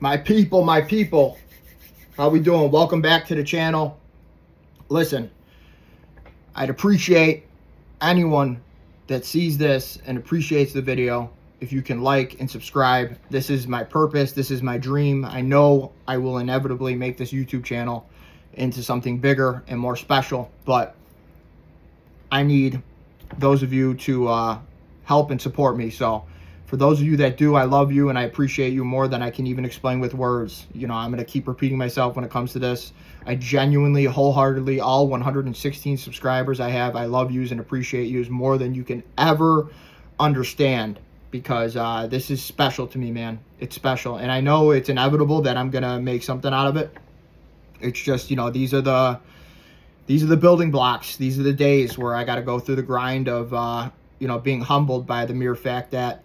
My people, how we doing? Welcome back to the channel. Listen, I'd appreciate anyone that sees this and appreciates the video if you can like and subscribe. This is my purpose. This is my dream. I know I will inevitably make this YouTube channel into something bigger and more special, but I need those of you to help and support me. So for those of you that do, I love you and I appreciate you more than I can even explain with words. You know, I'm going to keep repeating myself when it comes to this. I genuinely, wholeheartedly, all 116 subscribers I have, I love yous and appreciate yous more than you can ever understand, because this is special to me, man. It's special. And I know it's inevitable that I'm going to make something out of it. It's just, you know, these are the building blocks. These are the days where I got to go through the grind of, you know, being humbled by the mere fact that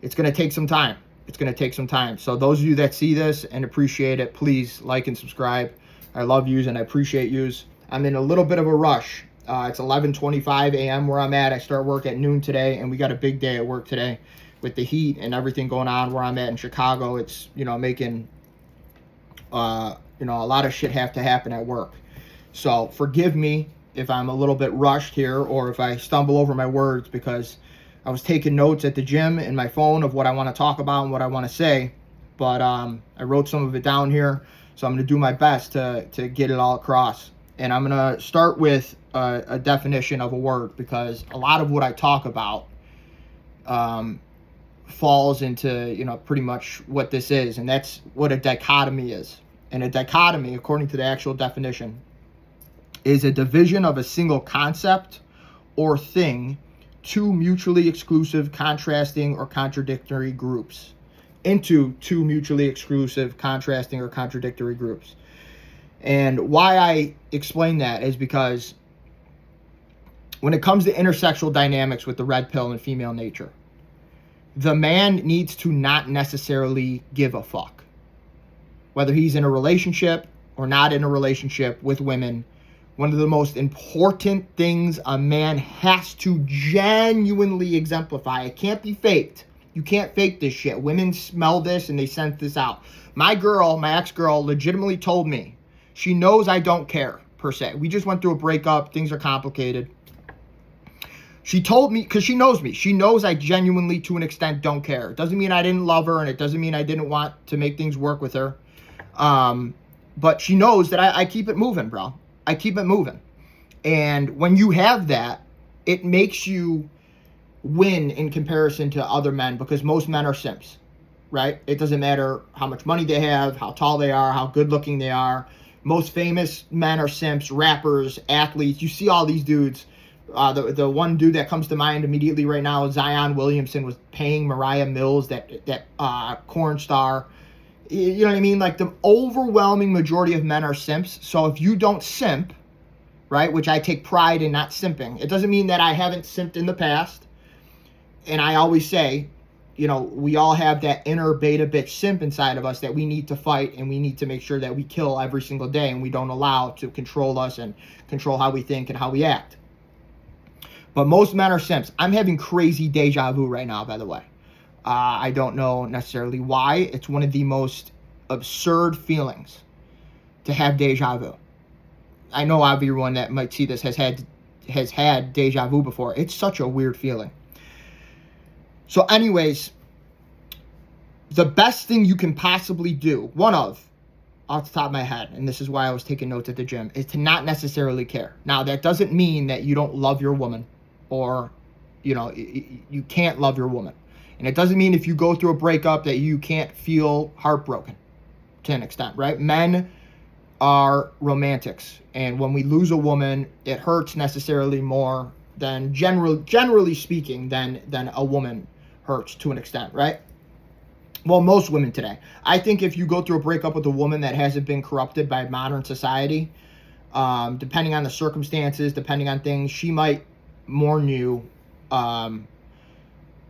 it's going to take some time. It's going to take some time. So those of you that see this and appreciate it, please like and subscribe. I love yous and I appreciate yous. I'm in a little bit of a rush. It's 11:25 a.m. where I'm at. I start work at noon today, and we got a big day at work today with the heat and everything going on where I'm at in Chicago. It's, you know, making, you know, a lot of shit have to happen at work. So forgive me if I'm a little bit rushed here or if I stumble over my words, because I was taking notes at the gym in my phone of what I want to talk about and what I want to say, but I wrote some of it down here, so I'm going to do my best to get it all across. And I'm going to start with a definition of a word, because a lot of what I talk about falls into, you know, pretty much what this is, and that's what a dichotomy is. And a dichotomy, according to the actual definition, is a division of a single concept or thing two mutually exclusive, contrasting, or contradictory groups into two mutually exclusive, contrasting, or contradictory groups. And why I explain that is because when it comes to intersexual dynamics with the red pill and female nature, the man needs to not necessarily give a fuck whether he's in a relationship or not in a relationship with women. One of the most important things a man has to genuinely exemplify. It can't be faked. You can't fake this shit. Women smell this and they sent this out. My girl, my ex-girl, legitimately told me she knows I don't care, per se. We just went through a breakup. Things are complicated. She told me, because she knows me. She knows I genuinely, to an extent, don't care. It doesn't mean I didn't love her, and it doesn't mean I didn't want to make things work with her. But she knows that I keep it moving, bro. I keep it moving. And when you have that, it makes you win in comparison to other men, because most men are simps, right? It doesn't matter how much money they have, how tall they are, how good looking they are. Most famous men are simps, rappers, athletes. You see all these dudes. The one dude that comes to mind immediately right now, Zion Williamson, was paying Mariah Mills, that corn star. You know what I mean? Like, the overwhelming majority of men are simps. So if you don't simp, right, which I take pride in not simping. It doesn't mean that I haven't simped in the past. And I always say, you know, we all have that inner beta bitch simp inside of us that we need to fight, and we need to make sure that we kill every single day, and we don't allow to control us and control how we think and how we act. But most men are simps. I'm having crazy deja vu right now, by the way. I don't know necessarily why. It's one of the most absurd feelings to have deja vu. I know everyone that might see this has had deja vu before. It's such a weird feeling. So anyways, the best thing you can possibly do, off the top of my head, and this is why I was taking notes at the gym, is to not necessarily care. Now, that doesn't mean that you don't love your woman, or, you know, you can't love your woman. And it doesn't mean if you go through a breakup that you can't feel heartbroken, to an extent, right? Men are romantics, and when we lose a woman, it hurts necessarily more than, generally speaking, than a woman hurts, to an extent, right? Well, most women today. I think if you go through a breakup with a woman that hasn't been corrupted by modern society, depending on the circumstances, depending on things, she might mourn you,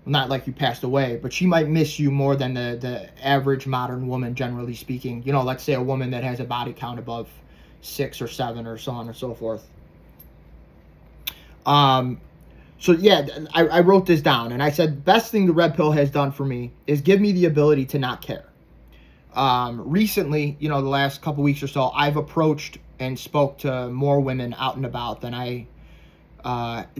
not like you passed away, but she might miss you more than the average modern woman, generally speaking. You know, let's say a woman that has a body count above 6 or 7 or so on and so forth. So yeah, I wrote this down, and I said, best thing the red pill has done for me is give me the ability to not care. recently, the last couple weeks or so, I've approached and spoke to more women out and about than I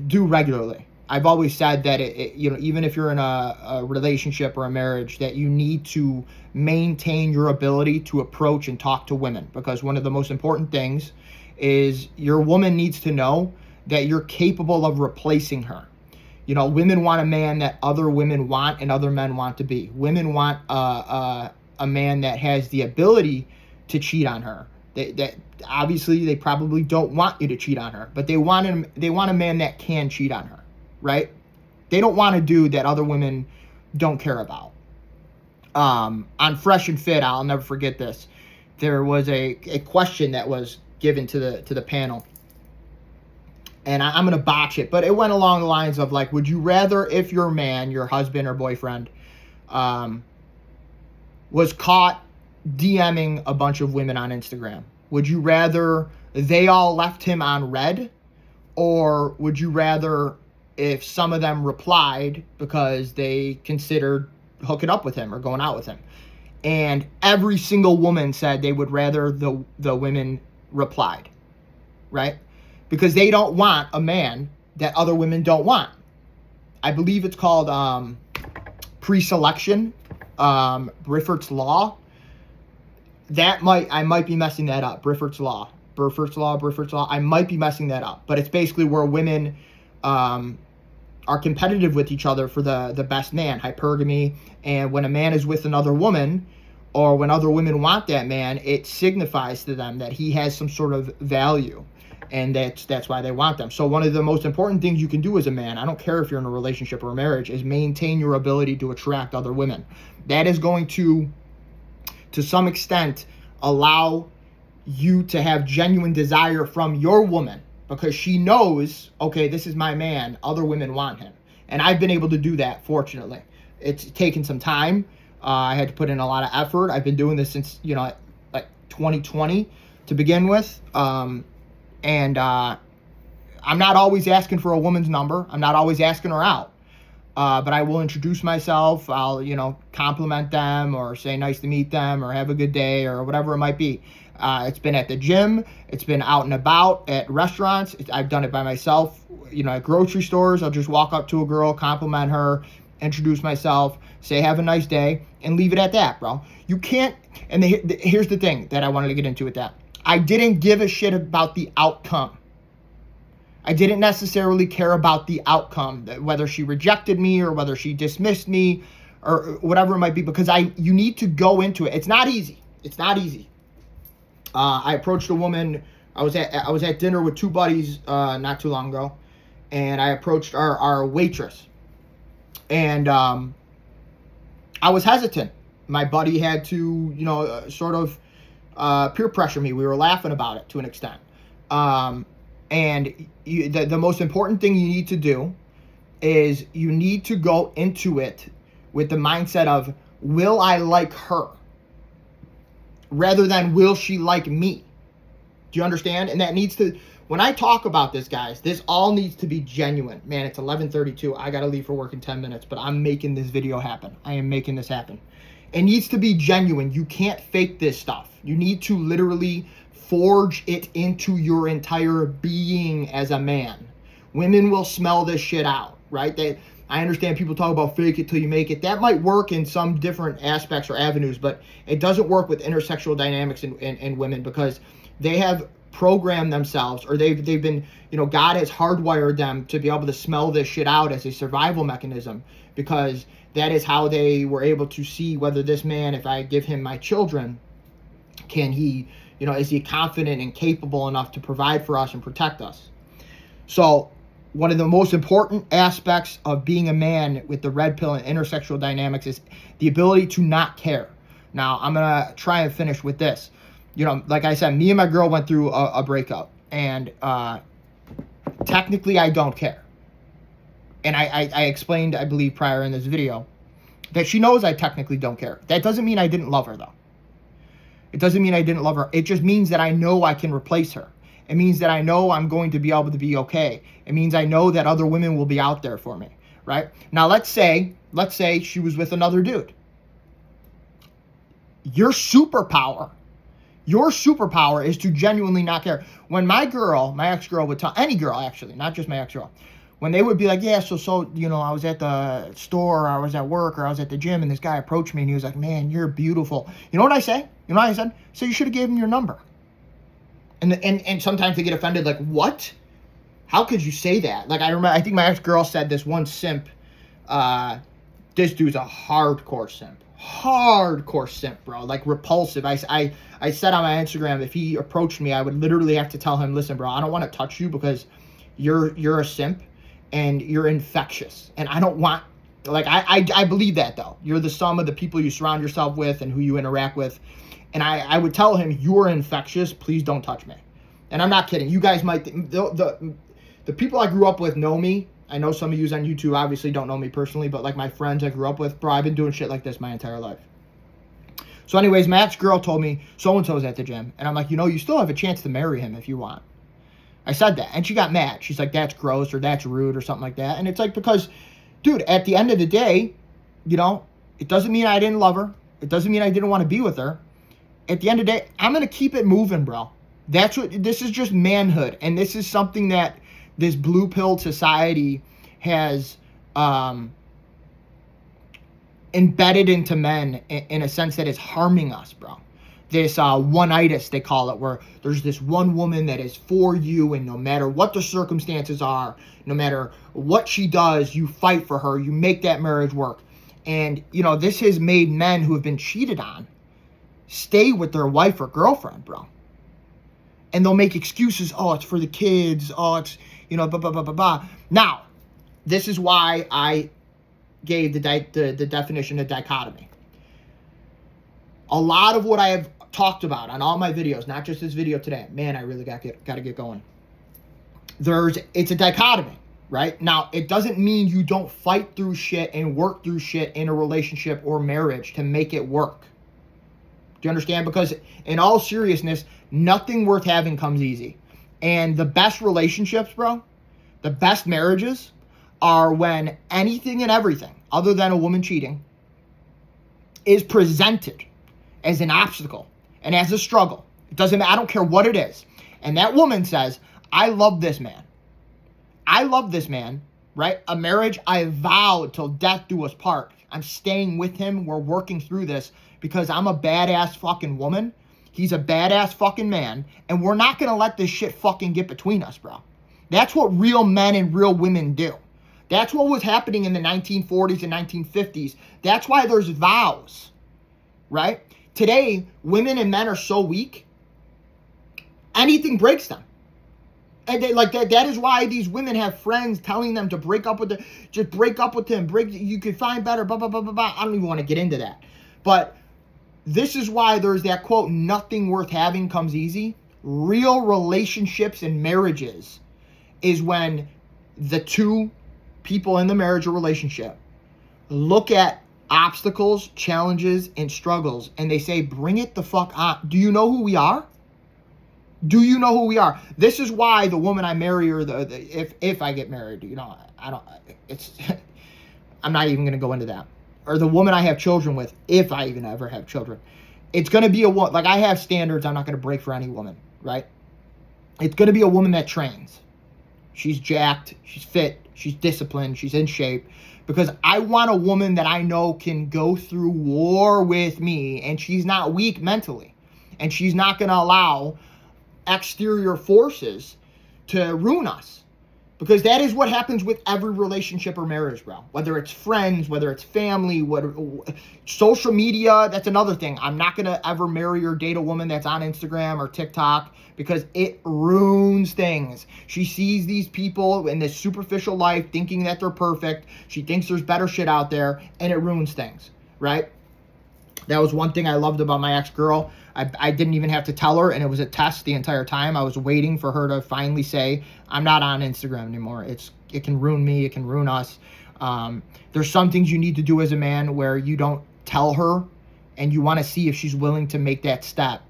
do regularly. I've always said that even if you're in a relationship or a marriage, that you need to maintain your ability to approach and talk to women, because one of the most important things is your woman needs to know that you're capable of replacing her. Women want a man that other women want and other men want to be. Women want a man that has the ability to cheat on her. That obviously they probably don't want you to cheat on her, but they want a man that can cheat on her, right? They don't want a dude that other women don't care about. On Fresh and Fit, I'll never forget this. There was a question that was given to the panel, and I'm gonna botch it, but it went along the lines of like, would you rather, if your man, your husband or boyfriend, was caught DMing a bunch of women on Instagram, would you rather they all left him on red, or would you rather if some of them replied because they considered hooking up with him or going out with him? And every single woman said they would rather the women replied, right? Because they don't want a man that other women don't want. I believe it's called pre-selection, Briffert's Law. I might be messing that up. Briffert's Law. I might be messing that up. But it's basically where women are competitive with each other for the best man, hypergamy. And when a man is with another woman, or when other women want that man, it signifies to them that he has some sort of value. And that's why they want them. So one of the most important things you can do as a man, I don't care if you're in a relationship or a marriage, is maintain your ability to attract other women. That is going to some extent, allow you to have genuine desire from your woman, because she knows, okay, this is my man, other women want him. And I've been able to do that, fortunately. It's taken some time. I had to put in a lot of effort. I've been doing this since, like 2020 to begin with. And I'm not always asking for a woman's number. I'm not always asking her out. But I will introduce myself. I'll, compliment them or say nice to meet them or have a good day or whatever it might be. It's been at the gym. It's been out and about at restaurants. I've done it by myself. At grocery stores, I'll just walk up to a girl, compliment her, introduce myself, say have a nice day, and leave it at that, bro. You can't, and here's the thing that I wanted to get into with that. I didn't give a shit about the outcome. I didn't necessarily care about the outcome, whether she rejected me or whether she dismissed me or whatever it might be, because you need to go into it. It's not easy. I approached a woman. I was at dinner with two buddies not too long ago, and I approached our waitress, and I was hesitant. My buddy had to, sort of peer pressure me. We were laughing about it to an extent. And the most important thing you need to do is you need to go into it with the mindset of, will I like her? Rather than, will she like me? Do you understand? And that needs to, when I talk about this, guys, this all needs to be genuine. Man, it's 11:32. I got to leave for work in 10 minutes, but I'm making this video happen. I am making this happen. It needs to be genuine. You can't fake this stuff. You need to literally forge it into your entire being as a man. Women will smell this shit out, right? I understand people talk about fake it till you make it. That might work in some different aspects or avenues, but it doesn't work with intersexual dynamics in women, because they have programmed themselves, or they've been, God has hardwired them to be able to smell this shit out as a survival mechanism, because that is how they were able to see whether this man, if I give him my children, can he, is he confident and capable enough to provide for us and protect us? So one of the most important aspects of being a man with the red pill and intersexual dynamics is the ability to not care. Now, I'm going to try and finish with this. Like I said, me and my girl went through a breakup, and technically I don't care. And I explained, I believe, prior in this video, that she knows I technically don't care. That doesn't mean I didn't love her, though. It doesn't mean I didn't love her. It just means that I know I can replace her. It means that I know I'm going to be able to be okay. It means I know that other women will be out there for me, right? Now, let's say she was with another dude. Your superpower is to genuinely not care. When my ex-girl would tell, any girl actually, not just my ex-girl, when they would be like, yeah, so, you know, I was at the store, or I was at work, or I was at the gym, and this guy approached me, and he was like, man, you're beautiful. You know what I say? You know what I said? So you should have gave him your number. And sometimes they get offended, like, what? How could you say that? Like, I think my ex-girl said this one simp, this dude's a hardcore simp, bro, like repulsive. I said on my Instagram, if he approached me, I would literally have to tell him, listen, bro, I don't want to touch you because you're a simp and you're infectious, and I don't want, like, I believe that, though. You're the sum of the people you surround yourself with and who you interact with, and I would tell him, you're infectious, please don't touch me. And I'm not kidding. You guys might think, the people I grew up with know me. I know some of you on YouTube obviously don't know me personally, but like my friends I grew up with, bro, I've been doing shit like this my entire life. So anyways, my ex-girl told me so-and-so's at the gym, and I'm like, you know, you still have a chance to marry him if you want. I said that, and she got mad. She's like, that's gross, or that's rude, or something like that. And it's like, because, dude, at the end of the day, you know, it doesn't mean I didn't love her. It doesn't mean I didn't want to be with her. At the end of the day, I'm going to keep it moving, bro. This is just manhood, and this is something that this blue pill society has embedded into men in a sense that is harming us, bro. This one-itis, they call it, where there's this one woman that is for you, and no matter what the circumstances are, no matter what she does, you fight for her, you make that marriage work. And, you know, this has made men who have been cheated on stay with their wife or girlfriend, bro. And they'll make excuses, oh, it's for the kids, oh, it's, you know, blah, blah, blah, blah, blah. Now, this is why I gave the definition of dichotomy. A lot of what I have talked about on all my videos, not just this video today, man, I really got to get going. It's a dichotomy, right? Now, it doesn't mean you don't fight through shit and work through shit in a relationship or marriage to make it work. Do you understand? Because in all seriousness, nothing worth having comes easy. And the best relationships, bro, the best marriages are when anything and everything other than a woman cheating is presented as an obstacle and as a struggle. It doesn't matter. I don't care what it is. And that woman says, I love this man. I love this man, right? A marriage I vowed till death do us part. I'm staying with him. We're working through this because I'm a badass fucking woman. He's a badass fucking man. And we're not going to let this shit fucking get between us, bro. That's what real men and real women do. That's what was happening in the 1940s and 1950s. That's why there's vows, right? Today, women and men are so weak, anything breaks them. And they, like that is why these women have friends telling them to break up with them. Just break up with him. You can find better, blah, blah, blah, blah, blah. I don't even want to get into that. But this is why there's that quote, nothing worth having comes easy. Real relationships and marriages is when the two people in the marriage or relationship look at obstacles, challenges, and struggles, and they say, bring it the fuck on. Do you know who we are? Do you know who we are? This is why the woman I marry, or if I get married, you know, I'm not even going to go into that. Or the woman I have children with, if I even ever have children, it's going to be like I have standards I'm not going to break for any woman, right? It's going to be a woman that trains. She's jacked, she's fit, she's disciplined, she's in shape. Because I want a woman that I know can go through war with me, and she's not weak mentally. And she's not going to allow exterior forces to ruin us. Because that is what happens with every relationship or marriage, bro. Whether it's friends, whether it's family, social media, that's another thing. I'm not going to ever marry or date a woman that's on Instagram or TikTok because it ruins things. She sees these people in this superficial life thinking that they're perfect. She thinks there's better shit out there, and it ruins things, right? That was one thing I loved about my ex-girl. I didn't even have to tell her, and it was a test the entire time. I was waiting for her to finally say, I'm not on Instagram anymore. It can ruin me. It can ruin us. There's some things you need to do as a man where you don't tell her, and you want to see if she's willing to make that step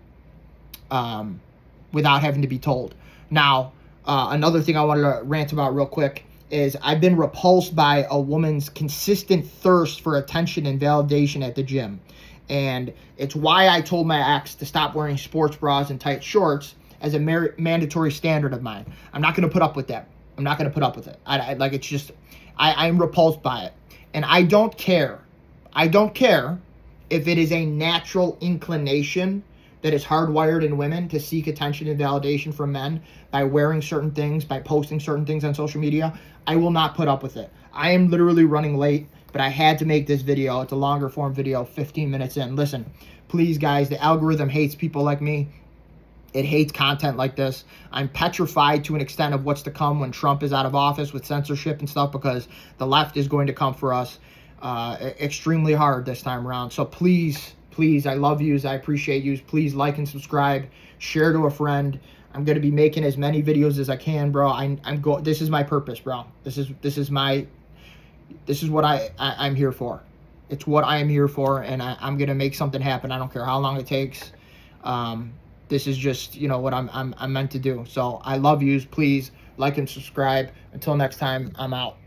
without having to be told. Now, another thing I wanted to rant about real quick is I've been repulsed by a woman's consistent thirst for attention and validation at the gym. And it's why I told my ex to stop wearing sports bras and tight shorts as a mandatory standard of mine. I'm not going to put up with that. I'm not going to put up with it. It's just, I'm repulsed by it. And I don't care. I don't care if it is a natural inclination that is hardwired in women to seek attention and validation from men by wearing certain things, by posting certain things on social media. I will not put up with it. I am literally running late, but I had to make this video. It's a longer form video, 15 minutes in. Listen, please, guys, the algorithm hates people like me. It hates content like this. I'm petrified to an extent of what's to come when Trump is out of office with censorship and stuff, because the left is going to come for us extremely hard this time around. So please, I love yous. I appreciate yous. Please like and subscribe. Share to a friend. I'm going to be making as many videos as I can, bro. This is my purpose, bro. This is what I'm here for. It's what I am here for, and I'm going to make something happen. I don't care how long it takes. This is just, what I'm meant to do. So I love yous. Please like and subscribe. Until next time, I'm out.